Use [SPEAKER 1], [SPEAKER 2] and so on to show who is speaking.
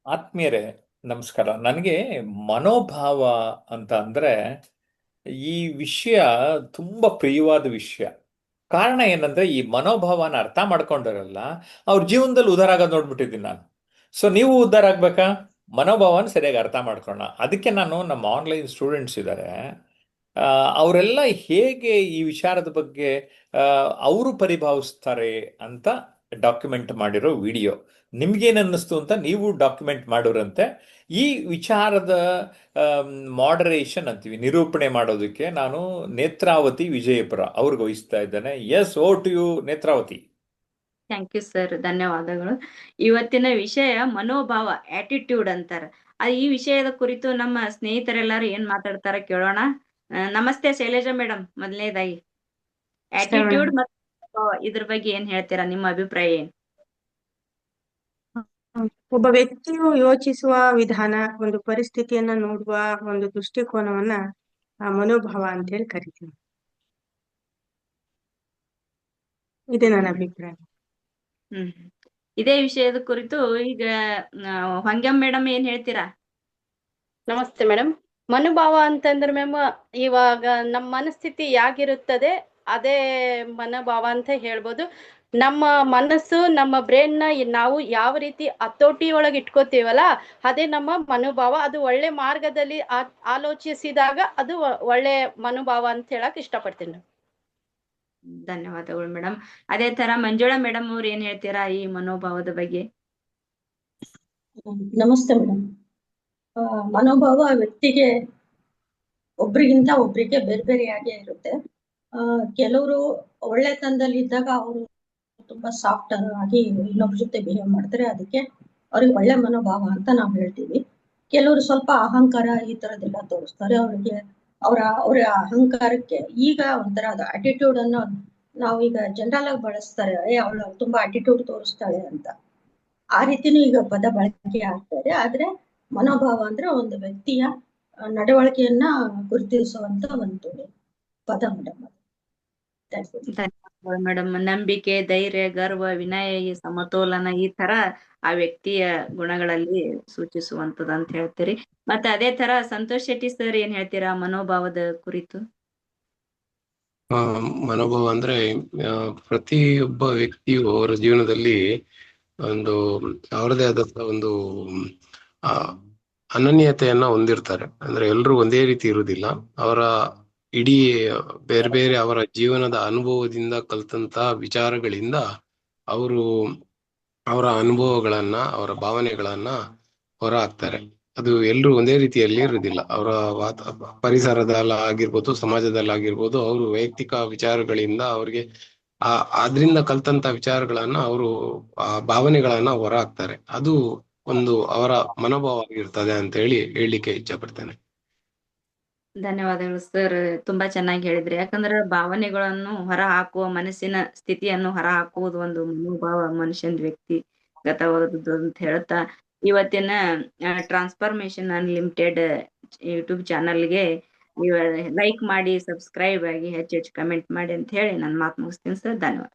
[SPEAKER 1] ಆತ್ಮೀಯರೇ, ನಮಸ್ಕಾರ. ನನಗೆ ಮನೋಭಾವ ಅಂತ ಅಂದ್ರೆ ಈ ವಿಷಯ ತುಂಬಾ ಪ್ರಿಯವಾದ ವಿಷಯ. ಕಾರಣ ಏನಂದ್ರೆ ಈ ಮನೋಭಾವನ ಅರ್ಥ ಮಾಡ್ಕೊಂಡಾರಲ್ಲ, ಅವ್ರ ಜೀವನದಲ್ಲಿ ಉದ್ಧಾರ ಆಗೋದು ನೋಡ್ಬಿಟ್ಟಿದ್ದೀನಿ ನಾನು. ಸೊ ನೀವು ಉದ್ಧಾರ ಆಗ್ಬೇಕಾ? ಮನೋಭಾವನ ಸರಿಯಾಗಿ ಅರ್ಥ ಮಾಡ್ಕೊಳ್ಳೋಣ. ಅದಕ್ಕೆ ನಾನು ನಮ್ಮ ಆನ್ಲೈನ್ ಸ್ಟೂಡೆಂಟ್ಸ್ ಇದ್ದಾರೆ, ಅವರೆಲ್ಲ ಹೇಗೆ ಈ ವಿಚಾರದ ಬಗ್ಗೆ ಅವರು ಪರಿಭಾವಿಸ್ತಾರೆ ಅಂತ ಡಾಕ್ಯುಮೆಂಟ್ ಮಾಡಿರೋ ವಿಡಿಯೋ. ನಿಮ್ಗೇನು ಅನ್ನಿಸ್ತು ಅಂತ ನೀವು ಡಾಕ್ಯುಮೆಂಟ್ ಮಾಡೋರಂತೆ. ಈ ವಿಚಾರದ ಮಾಡರೇಷನ್ ಅಂತೀವಿ, ನಿರೂಪಣೆ ಮಾಡೋದಕ್ಕೆ ನಾನು ನೇತ್ರಾವತಿ ವಿಜಯಪುರ ಅವ್ರಿಗೆ ವಹಿಸ್ತಾ ಇದ್ದೇನೆ. Yes, over to you Netravati.
[SPEAKER 2] Thank you sir, ಧನ್ಯವಾದಗಳು. ಇವತ್ತಿನ ವಿಷಯ ಮನೋಭಾವ, ಆಟಿಟ್ಯೂಡ್ ಅಂತಾರ. ಈ ವಿಷಯದ ಕುರಿತು ನಮ್ಮ ಸ್ನೇಹಿತರೆಲ್ಲರೂ ಏನ್ ಮಾತಾಡ್ತಾರ ಕೇಳೋಣ. ನಮಸ್ತೆ ಶೈಲಜಾ ಮೇಡಮ್. ಮೊದಲನೇದಾಗಿ ಆಟಿಟ್ಯೂಡ್ ಮತ್ತು ಇದ್ರ ಬಗ್ಗೆ ಏನ್ ಹೇಳ್ತೀರಾ? ನಿಮ್ಮ ಅಭಿಪ್ರಾಯ ಏನ್?
[SPEAKER 3] ಒಬ್ಬ ವ್ಯಕ್ತಿಯು ಯೋಚಿಸುವ ವಿಧಾನ, ಒಂದು ಪರಿಸ್ಥಿತಿಯನ್ನ ನೋಡುವ ಒಂದು ದೃಷ್ಟಿಕೋನವನ್ನ ಮನೋಭಾವ ಅಂತ ಹೇಳಿ ಕರಿತೀವಿ. ಇದೆ ನನ್ನ ಅಭಿಪ್ರಾಯ.
[SPEAKER 2] ಇದೇ ವಿಷಯದ ಕುರಿತು ಈಗ ಹೊಂಗಮ್ ಮೇಡಮ್ ಏನ್ ಹೇಳ್ತೀರಾ?
[SPEAKER 4] ನಮಸ್ತೆ ಮೇಡಮ್. ಮನೋಭಾವ ಅಂತಂದ್ರೆ ಮ್ಯಾಮ್, ಇವಾಗ ನಮ್ಮ ಮನಸ್ಥಿತಿ ಯಾಗಿರುತ್ತದೆ ಅದೇ ಮನೋಭಾವ ಅಂತ ಹೇಳ್ಬೋದು. ನಮ್ಮ ಮನಸ್ಸು, ನಮ್ಮ ಬ್ರೈನ್ ನ ನಾವು ಯಾವ ರೀತಿ ಹತೋಟಿ ಒಳಗೆ ಇಟ್ಕೋತೀವಲ್ಲ, ಅದೇ ನಮ್ಮ ಮನೋಭಾವ. ಅದು ಒಳ್ಳೆ ಮಾರ್ಗದಲ್ಲಿ ಆಲೋಚಿಸಿದಾಗ ಅದು ಒಳ್ಳೆ ಮನೋಭಾವ ಅಂತ ಹೇಳಕ್ ಇಷ್ಟಪಡ್ತೀನಿ.
[SPEAKER 2] ಧನ್ಯವಾದಗಳು ಮೇಡಮ್. ಅದೇ ತರ ಮಂಜುಳಾ ಮೇಡಮ್ ಅವ್ರು ಏನ್ ಹೇಳ್ತೀರಾ ಈ ಮನೋಭಾವದ ಬಗ್ಗೆ?
[SPEAKER 5] ನಮಸ್ತೆ ಮೇಡಮ್. ಮನೋಭಾವ ವ್ಯಕ್ತಿಗೆ ಒಬ್ರಿಗಿಂತ ಒಬ್ರಿಗೆ ಬೇರೆ ಬೇರೆಯಾಗೇ ಇರುತ್ತೆ. ಕೆಲವರು ಒಳ್ಳೆತನದಲ್ಲಿ ಇದ್ದಾಗ ಅವರು ತುಂಬಾ ಸಾಫ್ಟ್ ಆಗಿ ಇನ್ನೊಬ್ರ ಜೊತೆ ಬಿಹೇವ್ ಮಾಡ್ತಾರೆ, ಅದಕ್ಕೆ ಅವ್ರಿಗೆ ಒಳ್ಳೆ ಮನೋಭಾವ ಅಂತ ನಾವು ಹೇಳ್ತೀವಿ. ಕೆಲವರು ಸ್ವಲ್ಪ ಅಹಂಕಾರ ಈ ತರದೆಲ್ಲ ತೋರಿಸ್ತಾರೆ, ಅವರ ಅಹಂಕಾರಕ್ಕೆ ಈಗ ಒಂಥರ ಅದು ಅಟಿಟ್ಯೂಡ್ ಅನ್ನೋ ನಾವು ಈಗ ಜನರಲ್ ಆಗಿ ಬಳಸ್ತಾರೆ, ಅವಳು ತುಂಬಾ ಅಟಿಟ್ಯೂಡ್ ತೋರಿಸ್ತಾಳೆ ಅಂತ. ಆ ರೀತಿನೂ ಈಗ ಪದ ಬಳಕೆ ಆಗ್ತಾ ಇದೆ. ಆದ್ರೆ ಮನೋಭಾವ ಅಂದ್ರೆ ಒಂದು ವ್ಯಕ್ತಿಯ ನಡವಳಿಕೆಯನ್ನ ಗುರುತಿಸುವಂತ ಒಂದು ಪದ ಮೇಡಮ್.
[SPEAKER 2] ಧನ್ಯವಾದಗಳು ಮೇಡಮ್. ನಂಬಿಕೆ, ಧೈರ್ಯ, ಗರ್ವ, ವಿನಯ, ಈ ಸಮತೋಲನ, ಈ ತರ ಆ ವ್ಯಕ್ತಿಯ ಗುಣಗಳಲ್ಲಿ ಸೂಚಿಸುವಂತದ ಅಂತ ಹೇಳ್ತೀರಿ. ಮತ್ತೆ ಅದೇ ತರ ಸಂತೋಷ್ ಶೆಟ್ಟಿ ಸರ್ ಏನ್ ಹೇಳ್ತೀರಾ ಮನೋಭಾವದ ಕುರಿತು?
[SPEAKER 6] ಮನೋಭಾವ ಅಂದ್ರೆ ಪ್ರತಿಯೊಬ್ಬ ವ್ಯಕ್ತಿಯು ಅವರ ಜೀವನದಲ್ಲಿ ಒಂದು ಅವರದೇ ಆದಂತ ಒಂದು ಅನನ್ಯತೆಯನ್ನ ಹೊಂದಿರ್ತಾರೆ. ಅಂದ್ರೆ ಎಲ್ರು ಒಂದೇ ರೀತಿ ಇರುವುದಿಲ್ಲ. ಅವರ ಇಡೀ ಬೇರೆ ಬೇರೆ ಅವರ ಜೀವನದ ಅನುಭವದಿಂದ ಕಲ್ತಂತ ವಿಚಾರಗಳಿಂದ ಅವರು ಅವರ ಅನುಭವಗಳನ್ನ, ಅವರ ಭಾವನೆಗಳನ್ನ ಹೊರ ಹಾಕ್ತಾರೆ. ಅದು ಎಲ್ರು ಒಂದೇ ರೀತಿಯಲ್ಲಿ ಇರುವುದಿಲ್ಲ. ಅವರ ಪರಿಸರದಲ್ಲಾಗಿರ್ಬೋದು, ಸಮಾಜದಲ್ಲಾಗಿರ್ಬೋದು, ಅವರು ವೈಯಕ್ತಿಕ ವಿಚಾರಗಳಿಂದ ಅವ್ರಿಗೆ ಅದ್ರಿಂದ ಕಲ್ತಂತ ವಿಚಾರಗಳನ್ನ ಅವರು ಭಾವನೆಗಳನ್ನ ಹೊರ ಹಾಕ್ತಾರೆ. ಅದು ಒಂದು ಅವರ ಮನೋಭಾವ ಆಗಿರ್ತದೆ ಅಂತ ಹೇಳಲಿಕ್ಕೆ ಇಚ್ಛೆ ಪಡ್ತೇನೆ.
[SPEAKER 2] ಧನ್ಯವಾದಗಳು ಸರ್, ತುಂಬಾ ಚೆನ್ನಾಗಿ ಹೇಳಿದ್ರಿ. ಯಾಕಂದ್ರೆ ಭಾವನೆಗಳನ್ನು ಹೊರ ಹಾಕುವ, ಮನಸ್ಸಿನ ಸ್ಥಿತಿಯನ್ನು ಹೊರ ಹಾಕುವುದು ಒಂದು ಮನೋಭಾವ, ಮನುಷ್ಯನ ವ್ಯಕ್ತಿಗತವಾದದ್ದು ಅಂತ ಹೇಳ್ತಾ, ಇವತ್ತಿನ ಟ್ರಾನ್ಸ್ಫಾರ್ಮೇಶನ್ ಅನ್ಲಿಮಿಟೆಡ್ ಯೂಟ್ಯೂಬ್ ಚಾನಲ್ಗೆ ನೀವು ಲೈಕ್ ಮಾಡಿ, ಸಬ್ಸ್ಕ್ರೈಬ್ ಆಗಿ, ಹೆಚ್ಚು ಕಮೆಂಟ್ ಮಾಡಿ ಅಂತ ಹೇಳಿ ನಾನು ಮಾತು ಮುಗಿಸ್ತೀನಿ ಸರ್. ಧನ್ಯವಾದ.